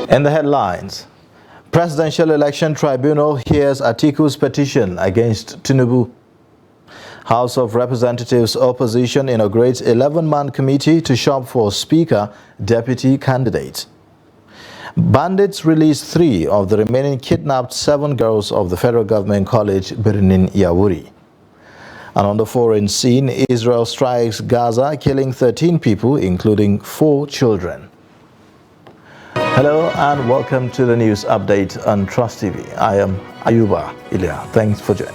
In the headlines, Presidential Election Tribunal hears Atiku's petition against Tinubu. House of Representatives opposition inaugurates 11-man committee to shop for Speaker, Deputy candidates. Bandits release 3 of the remaining kidnapped 7 girls of the Federal Government College, Birnin Yawuri. And on the foreign scene, Israel strikes Gaza, killing 13 people, including 4 children. Hello and welcome to the news update on Trust TV. I am Ayuba Ilya. Thanks for joining.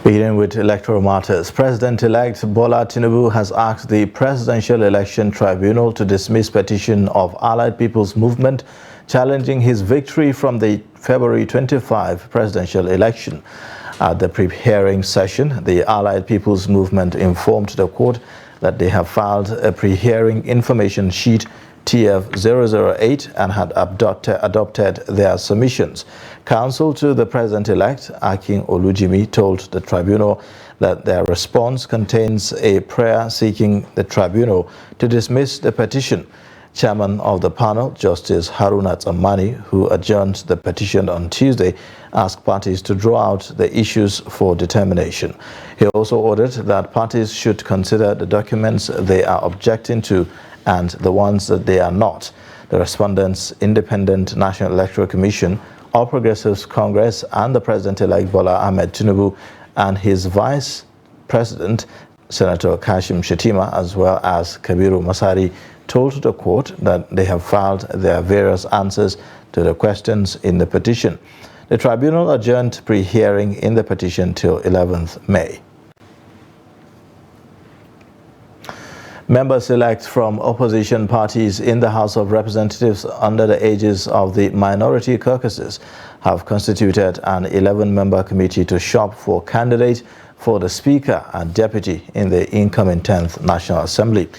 Beginning with electoral matters, President-elect Bola Tinubu has asked the Presidential Election Tribunal to dismiss petition of Allied People's Movement challenging his victory from the February 25 presidential election. At the pre-hearing session, the Allied People's Movement informed the court that they have filed a pre-hearing information sheet TF-008 and had adopted their submissions. Counsel to the President-elect, Akin Olujimi, told the tribunal that their response contains a prayer seeking the tribunal to dismiss the petition. Chairman of the panel, Justice Haruna Tsammani, who adjourned the petition on Tuesday, asked parties to draw out the issues for determination. He also ordered that parties should consider the documents they are objecting to and the ones that they are not. The respondents, Independent National Electoral Commission, All Progressives Congress, and the President-elect Bola Ahmed Tinubu and his Vice President, Senator Kashim Shettima, as well as Kabiru Masari, told the court that they have filed their various answers to the questions in the petition. The tribunal adjourned pre-hearing in the petition till 11th May. Members-elect from opposition parties in the House of Representatives under the aegis of the minority caucuses have constituted an 11-member committee to shop for candidates for the Speaker and Deputy in the incoming 10th National Assembly.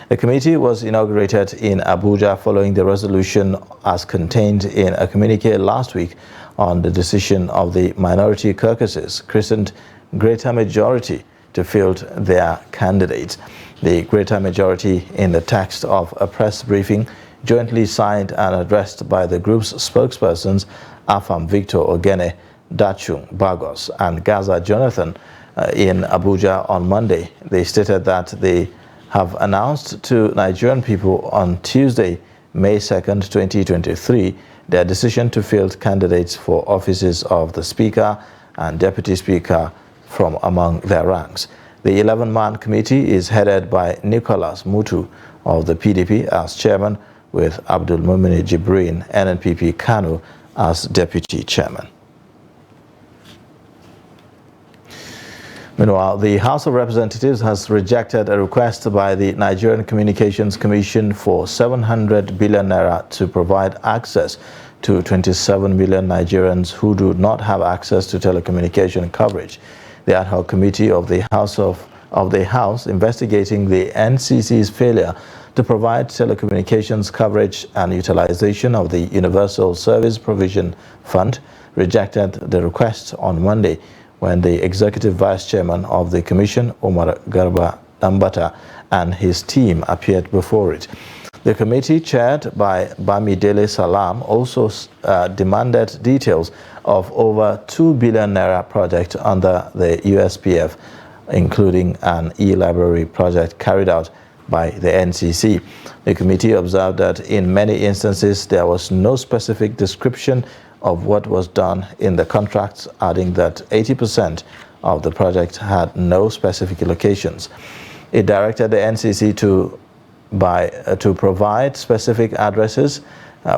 The committee was inaugurated in Abuja following the resolution as contained in a communique last week on the decision of the minority caucuses, christened Greater Majority, to field their candidates. The Greater Majority, in the text of a press briefing jointly signed and addressed by the group's spokespersons, Afam Victor Ogene, Dachung Bagos, and Gaza Jonathan, in Abuja on Monday. They stated that they have announced to Nigerian people on Tuesday, May 2nd, 2023, their decision to field candidates for offices of the Speaker and Deputy Speaker from among their ranks. The 11-man committee is headed by Nicholas Mutu of the PDP as chairman, with Abdul Mumin Jibrin, NNPP Kano, as deputy chairman. Meanwhile, the House of Representatives has rejected a request by the Nigerian Communications Commission for 700 billion naira to provide access to 27 million Nigerians who do not have access to telecommunication coverage. The ad hoc committee of the House investigating the NCC's failure to provide telecommunications coverage and utilization of the Universal Service Provision Fund rejected the request on Monday, when the executive vice chairman of the commission, Omar Garba Dambata, and his team appeared before it. The committee, chaired by Bamidele Salam, also demanded details of over 2 billion naira project under the USPF, including an e-library project carried out by the NCC. The committee observed that in many instances there was no specific description of what was done in the contracts, adding that 80% of the project had no specific locations. It directed the NCC to provide specific addresses,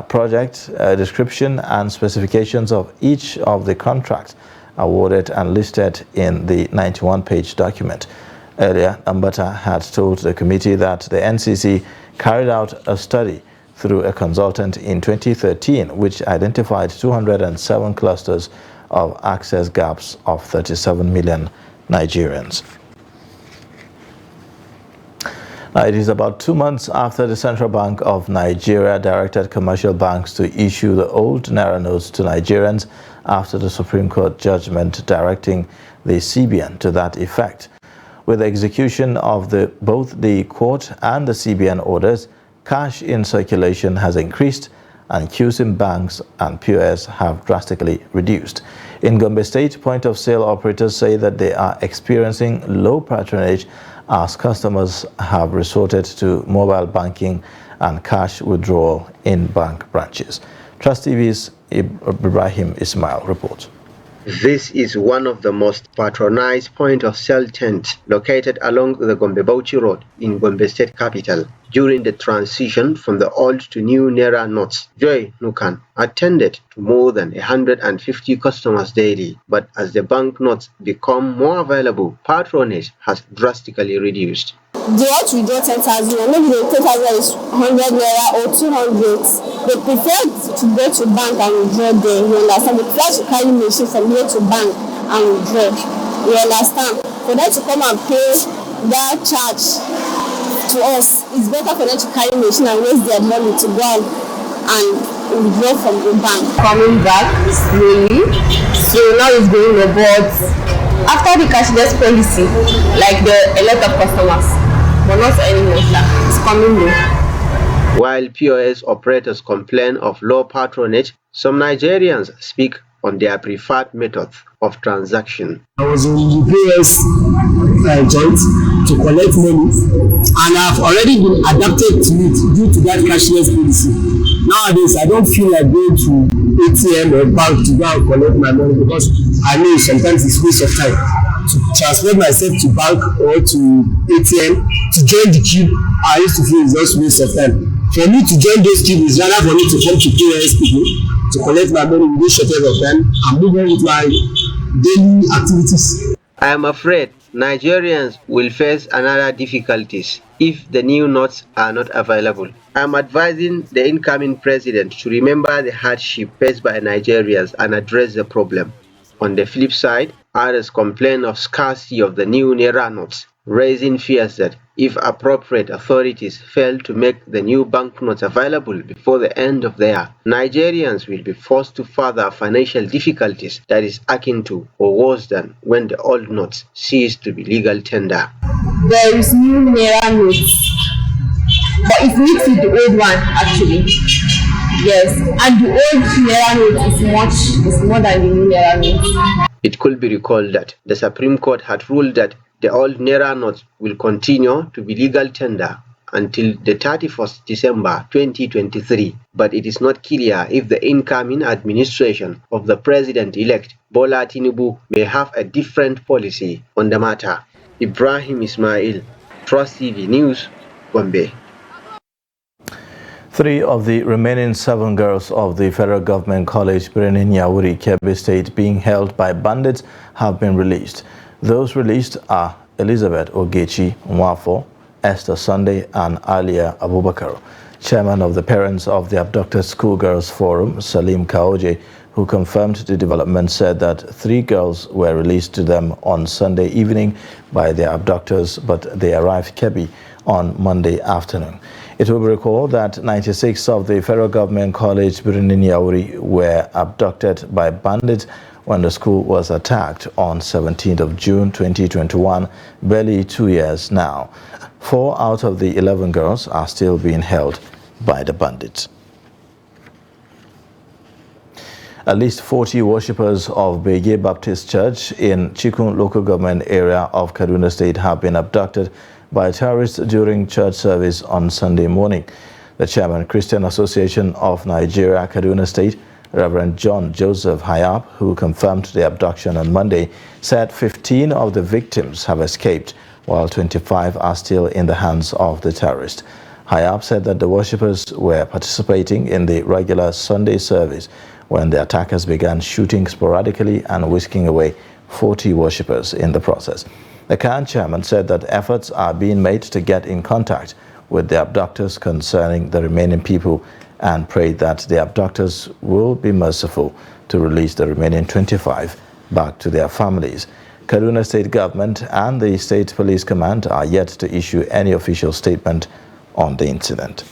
project description, and specifications of each of the contracts awarded and listed in the 91-page document. Earlier, Ambata had told the committee that the NCC carried out a study through a consultant in 2013, which identified 207 clusters of access gaps of 37 million Nigerians. Now, it is about 2 months after the Central Bank of Nigeria directed commercial banks to issue the old Naira notes to Nigerians after the Supreme Court judgment directing the CBN to that effect. With the execution of both the court and the CBN orders, cash in circulation has increased and queues in banks and POS have drastically reduced. In Gombe State, point-of-sale operators say that they are experiencing low patronage as customers have resorted to mobile banking and cash withdrawal in bank branches. Trust TV's Ibrahim Ismail reports. This is one of the most patronized point-of-sale tents located along the Gombe-Bauchi Road in Gombe State capital. During the transition from the old to new Naira notes, Joy Nukan attended to more than 150 customers daily. But as the banknotes become more available, patronage has drastically reduced. They want to withdraw 10,000, maybe the 10,000 is 100 Naira or 200. They prefer to go to bank and withdraw there, you understand? They prefer to carry machine from here to bank and withdraw, you understand? For them to come and pay that charge to us, it's better for them to carry machine and waste their money to go and withdraw from the bank. Coming back slowly, so now it's going about after the cashless policy, like a lot of customers, but not anymore, it's coming low. While POS operators complain of low patronage, some Nigerians speak on their preferred methods of transaction. I was in the POS joint to collect money, and I've already been adapted to it due to that cashless policy. Nowadays, I don't feel like going to ATM or bank to go and collect my money because I know sometimes it's waste of time to transfer myself to bank or to ATM to join the queue. I used to feel it's just waste of time. For me to join those queues is rather for me to come to POS people to collect my money in this short of time and move on with my daily activities. I am afraid Nigerians will face another difficulties if the new notes are not available. I am advising the incoming president to remember the hardship faced by Nigerians and address the problem. On the flip side, others complain of scarcity of the new Naira notes, raising fears that if appropriate authorities fail to make the new banknotes available before the end of the year, Nigerians will be forced to further financial difficulties that is akin to or worse than when the old notes cease to be legal tender. There is new Naira notes, but it mixed with the old one actually. Yes, and the old Naira note is more than the new Naira note. It could be recalled that the Supreme Court had ruled that the old Naira notes will continue to be legal tender until the 31st December 2023, but it is not clear if the incoming administration of the President-elect Bola Tinubu may have a different policy on the matter. Ibrahim Ismail, Trust TV News, Gombe. 3 of the remaining 7 girls of the Federal Government College Birnin Yawuri, Kebbi State, being held by bandits have been released. Those released are Elizabeth Ogechi Nwafo, Esther Sunday, and Alia Abubakar. Chairman of the Parents of the Abducted Schoolgirls Forum, Salim Kaoje, who confirmed the development, said that 3 girls were released to them on Sunday evening by their abductors, but they arrived Kebbi on Monday afternoon. It will be recalled that 96 of the Federal Government College Birnin Yawuri were abducted by bandits when the school was attacked on 17th of June 2021, barely 2 years now. 4 out of the 11 girls are still being held by the bandits. At least 40 worshippers of Bege Baptist Church in Chikun local government area of Kaduna State have been abducted by terrorists during church service on Sunday morning. The chairman, Christian Association of Nigeria, Kaduna State, Reverend John Joseph Hayab, who confirmed the abduction on Monday, said 15 of the victims have escaped, while 25 are still in the hands of the terrorists. Hayab said that the worshippers were participating in the regular Sunday service when the attackers began shooting sporadically and whisking away 40 worshippers in the process. The CAN chairman said that efforts are being made to get in contact with the abductors concerning the remaining people and prayed that the abductors will be merciful to release the remaining 25 back to their families. Kaduna State Government and the State Police Command are yet to issue any official statement on the incident.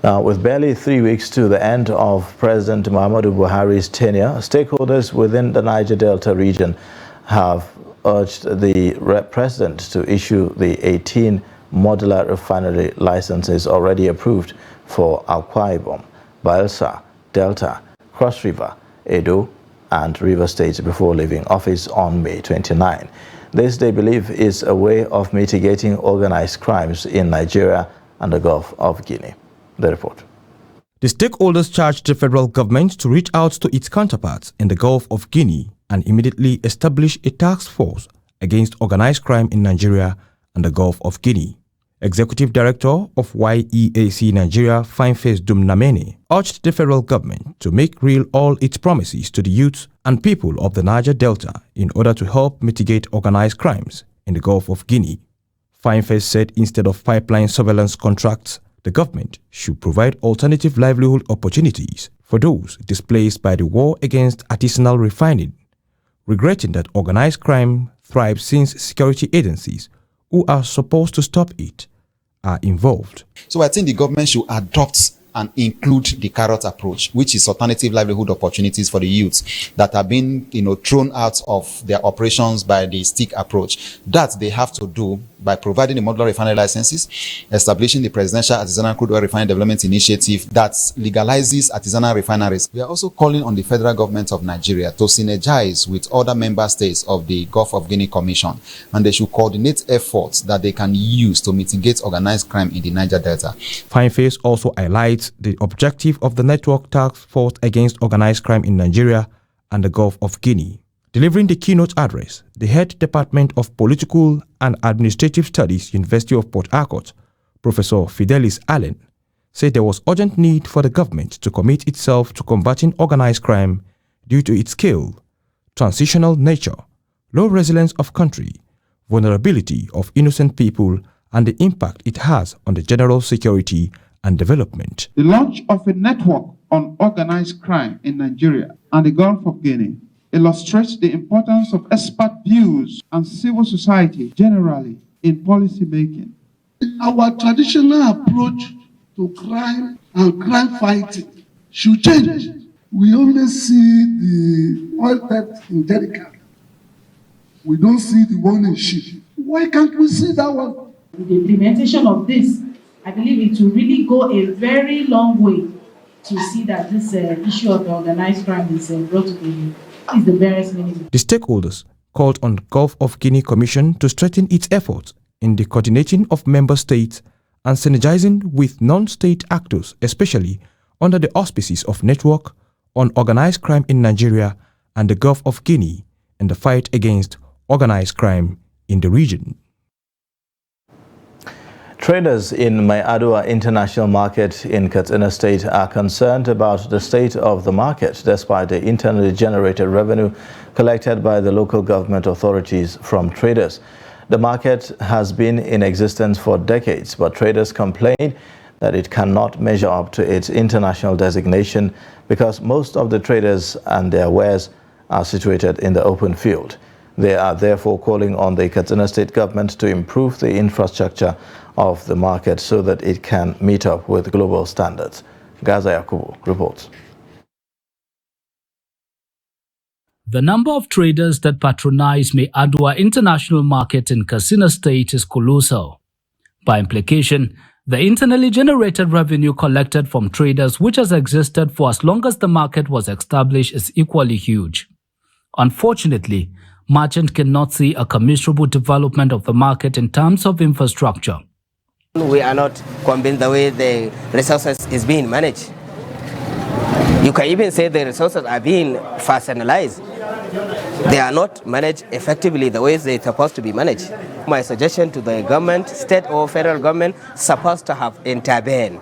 Now, with barely 3 weeks to the end of President Muhammadu Buhari's tenure, stakeholders within the Niger Delta region have urged the president to issue the 18 modular refinery licenses already approved for Akwa Ibom, Bayelsa, Delta, Cross River, Edo, and River States before leaving office on May 29. This, they believe, is a way of mitigating organized crimes in Nigeria and the Gulf of Guinea. The report. The stakeholders charged the federal government to reach out to its counterparts in the Gulf of Guinea and immediately establish a task force against organized crime in Nigeria and the Gulf of Guinea. Executive Director of YEAC Nigeria, Fineface Dumnamene, urged the federal government to make real all its promises to the youth and people of the Niger Delta in order to help mitigate organized crimes in the Gulf of Guinea. Fineface said instead of pipeline surveillance contracts, the government should provide alternative livelihood opportunities for those displaced by the war against artisanal refining, regretting that organized crime thrives since security agencies who are supposed to stop it are involved. So I think the government should adopt and include the carrot approach, which is alternative livelihood opportunities for the youths that have been, thrown out of their operations by the stick approach. That they have to do by providing the modular refinery licenses, establishing the Presidential Artisanal Crude Oil Refinery Development Initiative that legalizes artisanal refineries. We are also calling on the federal government of Nigeria to synergize with other member states of the Gulf of Guinea Commission, and they should coordinate efforts that they can use to mitigate organized crime in the Niger Delta. Fineface also highlights the objective of the Network Task Force Against Organized Crime in Nigeria and the Gulf of Guinea. Delivering the keynote address, the head Department of Political and Administrative Studies, University of Port Harcourt, Professor Fidelis Allen, said there was urgent need for the government to commit itself to combating organized crime due to its scale, transitional nature, low resilience of country, vulnerability of innocent people, and the impact it has on the general security and development. The launch of a network on organized crime in Nigeria and the Gulf of Guinea illustrates the importance of expert views and civil society generally in policy making. Our traditional approach to crime and crime fighting should change. We only see the oil theft in jerrycan. We don't see the one in ship. Why can't we see that one? With the implementation of this, I believe it will really go a very long way to see that this issue of organized crime is brought to the barest minimum. The stakeholders called on the Gulf of Guinea Commission to strengthen its efforts in the coordinating of member states and synergizing with non-state actors, especially under the auspices of Network on Organized Crime in Nigeria and the Gulf of Guinea in the fight against organized crime in the region. Traders in Maiadua International Market in Katsina State are concerned about the state of the market despite the internally generated revenue collected by the local government authorities from traders. The market has been in existence for decades, but traders complain that it cannot measure up to its international designation because most of the traders and their wares are situated in the open field. They are therefore calling on the Katsina State government to improve the infrastructure of the market so that it can meet up with global standards. Gaza Yakubu reports. The number of traders that patronize Maiadua International Market in Katsina State is colossal. By implication, the internally generated revenue collected from traders, which has existed for as long as the market was established, is equally huge. Unfortunately, merchants cannot see a commensurable development of the market in terms of infrastructure. We are not convinced the way the resources is being managed. You can even say the resources are being personalized. They are not managed effectively the way they're supposed to be managed. My suggestion to the government, state or federal government, supposed to have intervened.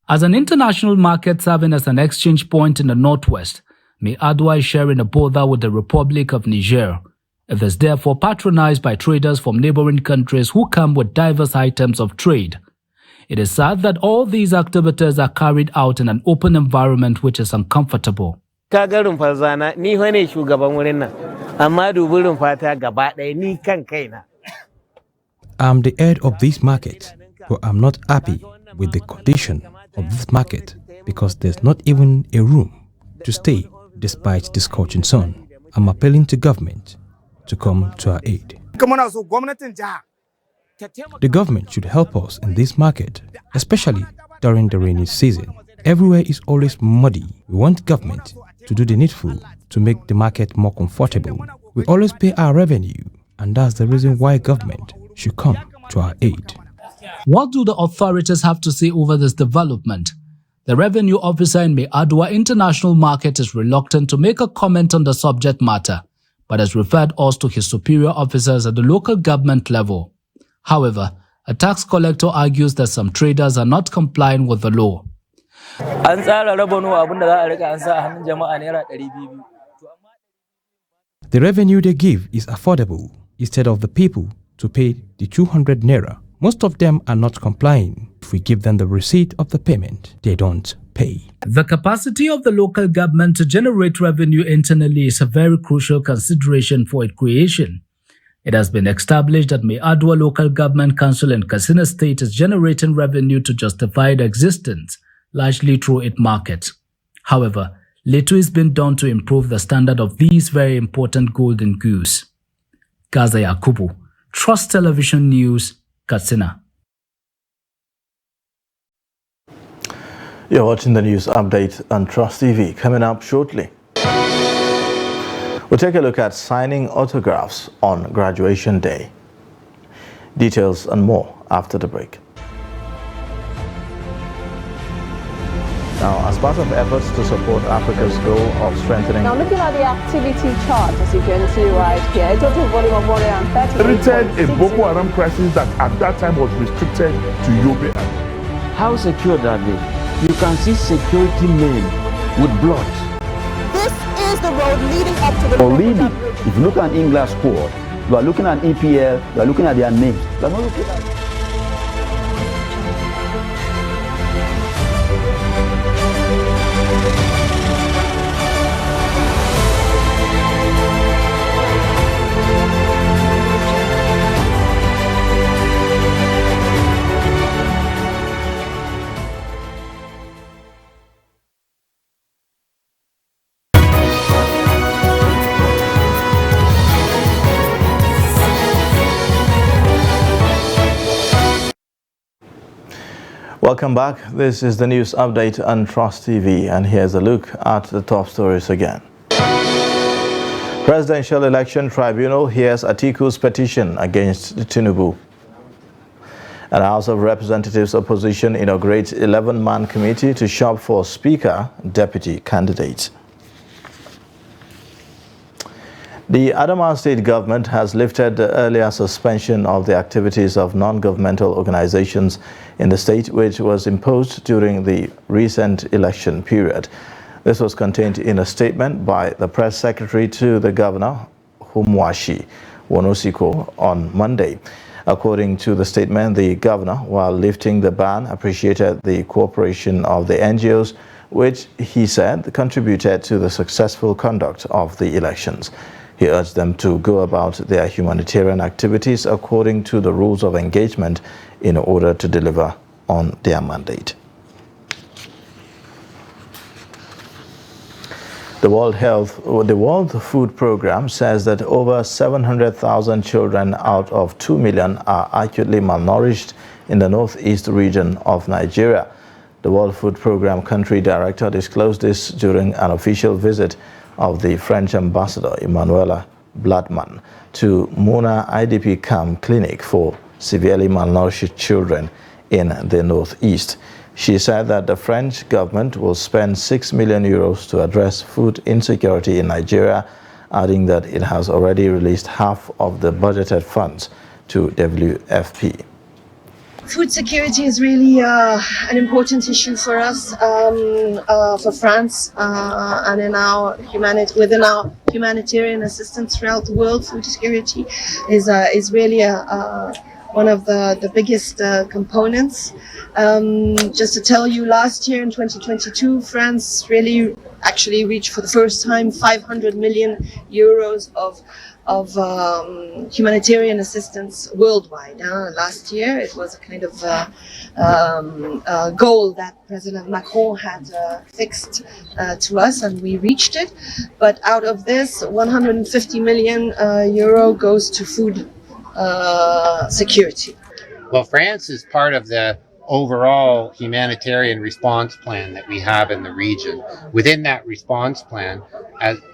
As an international market serving as an exchange point in the northwest, Maiadua is sharing a border with the Republic of Niger. It is therefore patronized by traders from neighboring countries who come with diverse items of trade. It is sad that all these activities are carried out in an open environment which is uncomfortable. I'm the head of this market, but I'm not happy with the condition of this market because there's not even a room to stay despite the scorching sun. I'm appealing to government to come to our aid. The government should help us in this market, especially during the rainy season. Everywhere is always muddy. We want government to do the needful to make the market more comfortable. We always pay our revenue, and that's the reason why government should come to our aid. What do the authorities have to say over this development? The revenue officer in Meadua International Market is reluctant to make a comment on the subject matter, but has referred us to his superior officers at the local government level. However, a tax collector argues that some traders are not complying with the law. The revenue they give is affordable instead of the people to pay the 200 naira. Most of them are not complying. If we give them the receipt of the payment, they don't pay. The capacity of the local government to generate revenue internally is a very crucial consideration for its creation. It has been established that Meadua Local Government Council in Katsina State is generating revenue to justify its existence, largely through its market. However, little is being done to improve the standard of these very important golden goose. Gaza Yakubu, Trust Television News, Katsina. You're watching the news update on Trust TV. Coming up shortly, we'll take a look at signing autographs on graduation day. Details and more after the break. Now, as part of efforts to support Africa's goal of strengthening... Now, looking at the activity chart, as you can see right here, a total volume of 130... Treated a Boko Haram crisis that at that time was restricted to Yobe. How secure are they? You can see security men with blood. This is the road leading up to the... Already, if you look at English squad, you are looking at EPL, you are looking at their names. You are not looking at... Welcome back. This is the news update on Trust TV, and here's a look at the top stories again. Presidential Election Tribunal hears Atiku's petition against Tinubu. And House of Representatives opposition inaugurates 11-man committee to shop for Speaker deputy candidates. The Adamawa State government has lifted the earlier suspension of the activities of non-governmental organizations in the state, which was imposed during the recent election period. This was contained in a statement by the press secretary to the governor, Humwashi Wonosiko, on Monday. According to the statement, the governor, while lifting the ban, appreciated the cooperation of the NGOs, which he said contributed to the successful conduct of the elections. He urged them to go about their humanitarian activities according to the rules of engagement in order to deliver on their mandate. The World Food Programme says that over 700,000 children out of 2 million are acutely malnourished in the northeast region of Nigeria. The World Food Programme country director disclosed this during an official visit of the French ambassador Emmanuela Bladman to Muna IDP camp clinic for severely malnourished children in the northeast. She said that the French government will spend 6 million euros to address food insecurity in Nigeria, adding that it has already released half of the budgeted funds to WFP. Food security is really an important issue for us, for France, and within our humanitarian assistance throughout the world. Food security is really a one of the biggest components. Just to tell you, last year in 2022, France really actually reached for the first time 500 million euros of humanitarian assistance worldwide. Last year it was a kind of goal that President Macron had fixed to us, and we reached it. But out of this, 150 million euro goes to food security. Well, France is part of the overall humanitarian response plan that we have in the region. Within that response plan,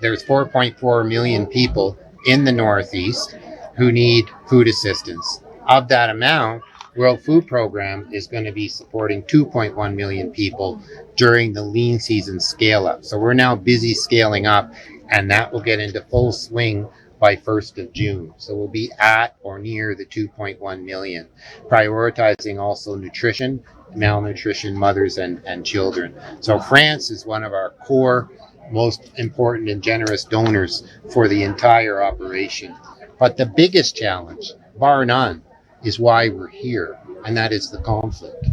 there's 4.4 million people in the Northeast who need food assistance. Of that amount, World Food Program is going to be supporting 2.1 million people during the lean season scale up. So we're now busy scaling up, and that will get into full swing by 1st of June. So we'll be at or near the 2.1 million, prioritizing also nutrition, malnutrition, mothers and children. So France is one of our core, most important and generous donors for the entire operation. But the biggest challenge, bar none, is why we're here, and that is the conflict.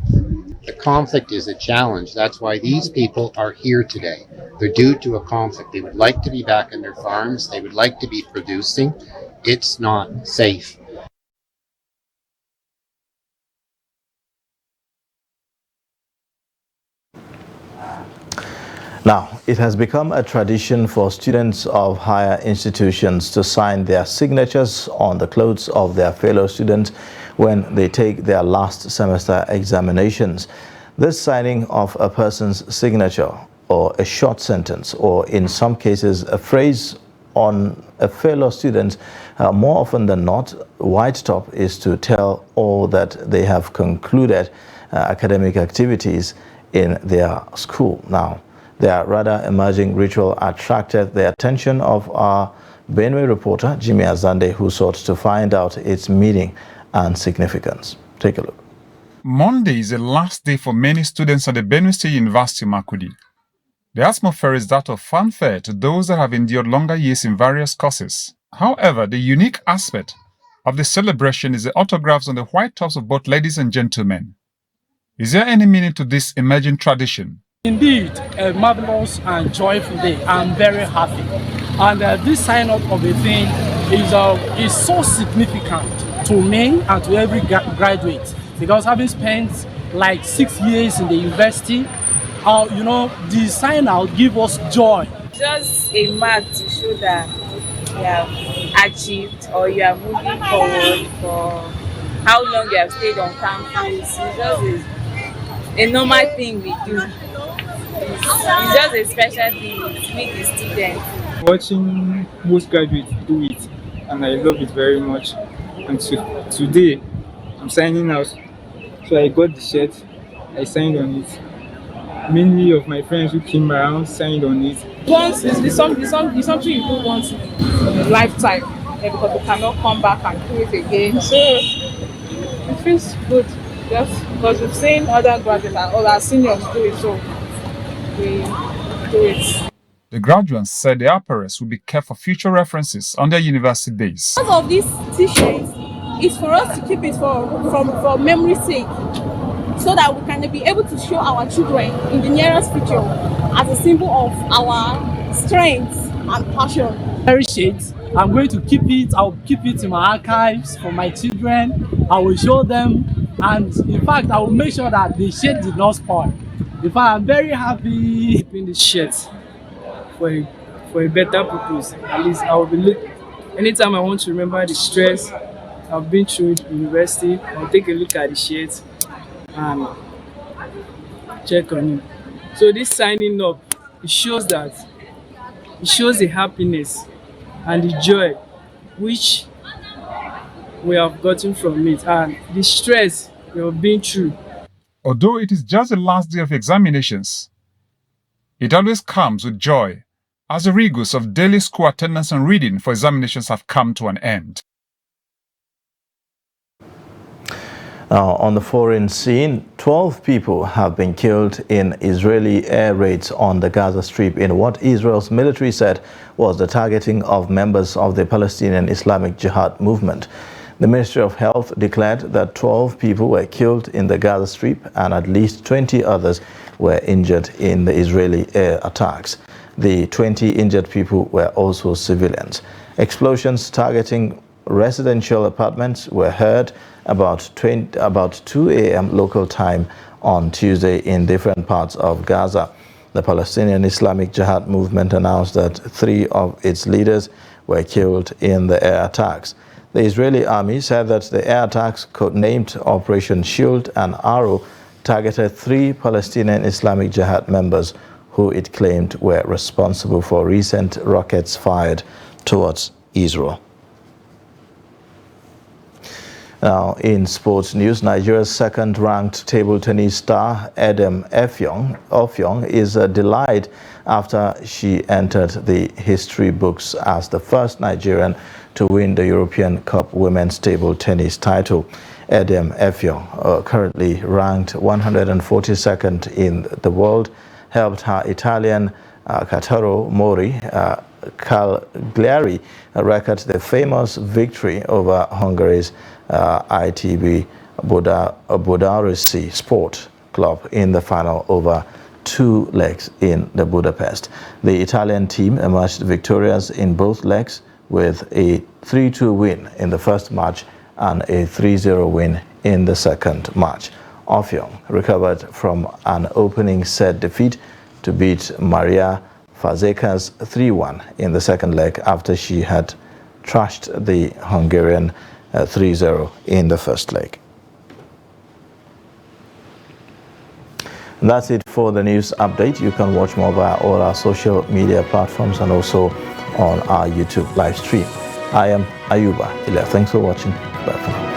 The conflict is a challenge. That's why these people are here today. They're due to a conflict. They would like to be back in their farms. They would like to be producing. It's not safe. Now, it has become a tradition for students of higher institutions to sign their signatures on the clothes of their fellow students when they take their last semester examinations. This signing of a person's signature, or a short sentence, or in some cases a phrase on a fellow student, more often than not, white top is to tell all that they have concluded academic activities in their school. Now, their rather emerging ritual attracted the attention of our Benue reporter, Jimmy Azande, who sought to find out its meaning and significance. Take a look. Monday is the last day for many students at the Benue State University, Makurdi. The atmosphere is that of fanfare to those that have endured longer years in various courses. However, the unique aspect of the celebration is the autographs on the white tops of both ladies and gentlemen. Is there any meaning to this emerging tradition? Indeed, a marvelous and joyful day. I'm very happy. And this sign up of a thing is so significant to me and to every graduate, because having spent like 6 years in the university, the sign out give us joy. Just a mark to show that you have achieved or you are moving forward for how long you have stayed on campus. It's just a normal thing we do. It's just a special thing to meet the students. Watching most graduates do it, and I love it very much. And today, I'm signing out. So I got the shirt, I signed on it. Many of my friends who came around signed on it. Once it's something you do once in a lifetime, because you cannot come back and do it again. So it feels good, just because we've seen other graduates and other seniors do it, so we do it. The graduates said the apparels will be kept for future references on their university days. Because of this t-shirt, it's for us to keep it for memory's sake, so that we can be able to show our children in the nearest future as a symbol of our strength and passion. Heritage, I'm going to keep it. I'll keep it in my archives for my children. I will show them, and in fact, I will make sure that the shirt did not spoil. In fact, I'm very happy keeping the shirt for a better purpose. At least I will be anytime I want to remember the stress I've been through in university, I'll take a look at the shirt and check on it. So this signing up, it shows the happiness and the joy which we have gotten from it, and the stress we have been through. Although it is just the last day of examinations, it always comes with joy, as the rigors of daily school attendance and reading for examinations have come to an end. Now, on the foreign scene, 12 people have been killed in Israeli air raids on the Gaza Strip in what Israel's military said was the targeting of members of the Palestinian Islamic Jihad movement. The Ministry of Health declared that 12 people were killed in the Gaza Strip and at least 20 others were injured in the Israeli air attacks. The 20 injured people were also civilians. Explosions targeting residential apartments were heard about 2 a.m. local time on Tuesday in different parts of Gaza. The Palestinian Islamic Jihad movement announced that 3 of its leaders were killed in the air attacks. The Israeli army said that the air attacks, codenamed Operation Shield and Arrow, targeted 3 Palestinian Islamic Jihad members who it claimed were responsible for recent rockets fired towards Israel. Now, in sports news, Nigeria's second-ranked table tennis star Edem Effiong is delighted after she entered the history books as the first Nigerian to win the European Cup Women's Table Tennis title. Edem Effiong, currently ranked 142nd in the world, helped her Italian Kataro Mori Cagliari record the famous victory over Hungary's ITB Budaörsi Sport Club in the final over 2 legs in the Budapest. The Italian team emerged victorious in both legs with a 3-2 win in the first match and a 3-0 win in the second match. Effiong recovered from an opening set defeat to beat Maria Fazekas 3-1 in the second leg after she had trashed the Hungarian 3-0 in the first leg. And that's it for the news update. You can watch more via all our social media platforms and also on our YouTube live stream. I am Ayuba Ila. Thanks for watching. Bye for now.